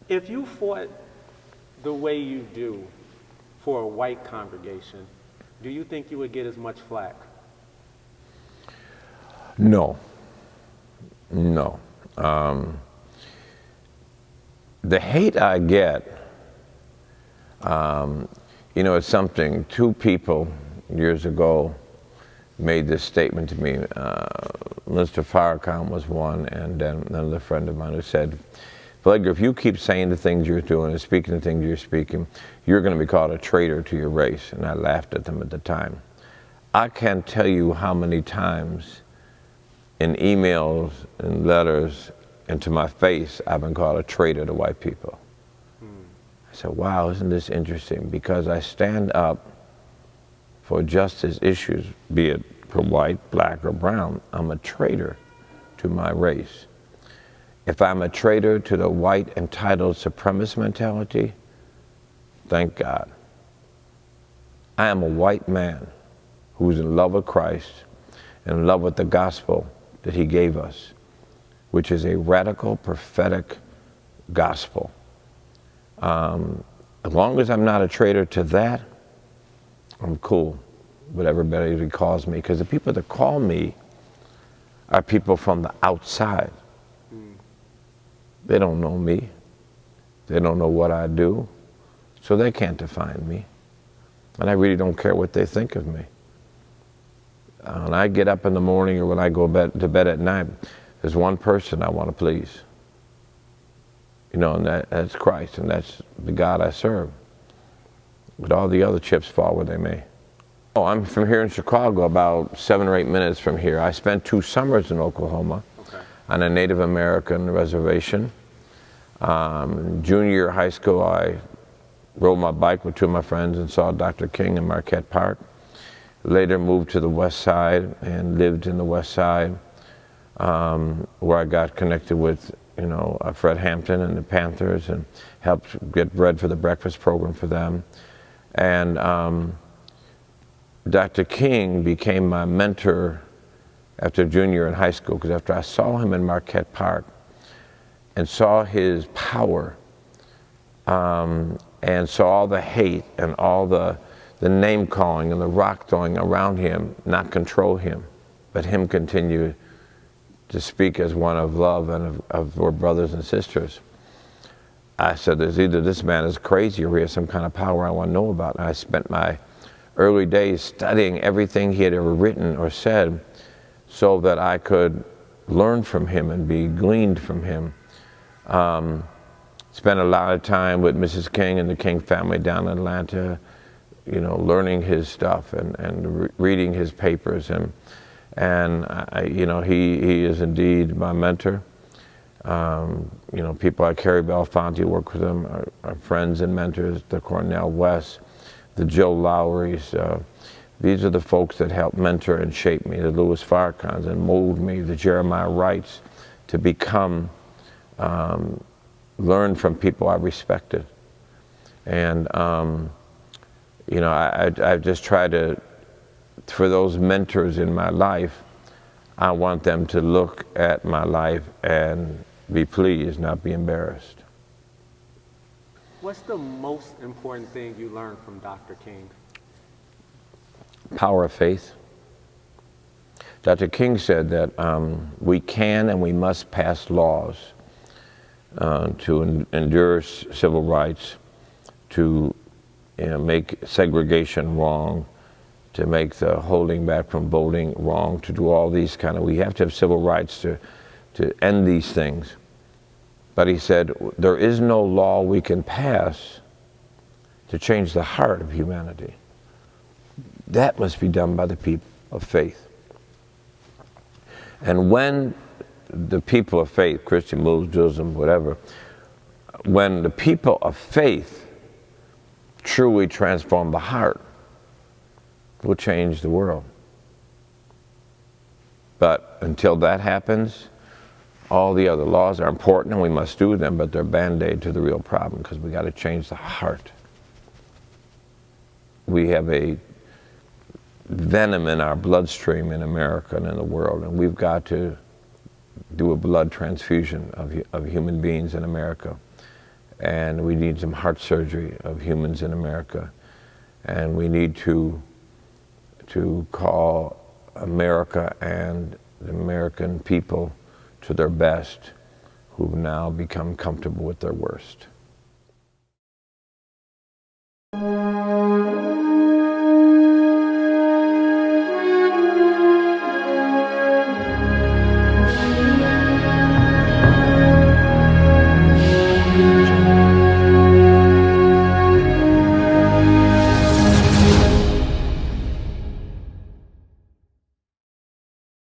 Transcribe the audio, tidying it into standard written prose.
If you fought the way you do for a white congregation, do you think you would get as much flack? No. No. The hate I get, you know, it's something. Two people years ago made this statement to me. Mr. Farrakhan was one, and then another friend of mine who said, Pfleger, if you keep saying the things you're doing and speaking the things you're speaking, you're going to be called a traitor to your race. And I laughed at them at the time. I can't tell you how many times in emails and letters and to my face I've been called a traitor to white people. I said, wow, isn't this interesting? Because I stand up for justice issues, be it for white, black, or brown. I'm a traitor to my race. If I'm a traitor to the white entitled supremacist mentality, thank God. I am a white man who's in love with Christ and in love with the gospel that he gave us, which is a radical prophetic gospel. As long as I'm not a traitor to that, I'm cool with everybody who calls me, because the people that call me are people from the outside. They don't know me. They don't know what I do, so they can't define me. And I really don't care what they think of me. When I get up in the morning or when I go to bed at night, there's one person I want to please. You know, and that's Christ, and that's the God I serve. But all the other chips fall where they may. Oh, I'm from here in Chicago, about 7 or 8 minutes from here. I spent 2 summers in Oklahoma on a Native American reservation. Junior year of high school, I rode my bike with 2 of my friends and saw Dr. King in Marquette Park. Later moved to the west side and lived in the west side, where I got connected with, you know, Fred Hampton and the Panthers, and helped get bread for the breakfast program for them. And Dr. King became my mentor after junior in high school, because after I saw him in Marquette Park and saw his power, and saw all the hate and all the name calling and the rock throwing around him not control him, but him continue to speak as one of love and of our brothers and sisters. I said, there's either this man is crazy or he has some kind of power I want to know about. And I spent my early days studying everything he had ever written or said so that I could learn from him and be gleaned from him. Spent a lot of time with Mrs. King and the King family down in Atlanta, you know, learning his stuff and reading his papers. And you know, he is indeed my mentor. You know, people like Harry Belafonte, work with him, are friends and mentors, the Cornell West, the Joe Lowrys. These are the folks that helped mentor and shape me, the Louis Farrakhan's, and mold me, the Jeremiah Wrights, to become, learn from people I respected. And, you know, I've just tried to, for those mentors in my life, I want them to look at my life and be pleased, not be embarrassed. What's the most important thing you learned from Dr. King? Power of faith. Dr. King said that we can and we must pass laws to endure civil rights, to make segregation wrong, to make the holding back from voting wrong, to do all these kind of, we have to have civil rights to end these things. But he said, there is no law we can pass to change the heart of humanity. That must be done by the people of faith. And when the people of faith, Christian, Muslim, Judaism, whatever, when the people of faith truly transform the heart, will change the world. But until that happens, all the other laws are important and we must do them, but they're Band-Aid to the real problem, because we got to change the heart. We have a venom in our bloodstream in America and in the world, and we've got to do a blood transfusion of human beings in America. and we need some heart surgery of humans in America. And we need to call America and the American people to their best, who've now become comfortable with their worst.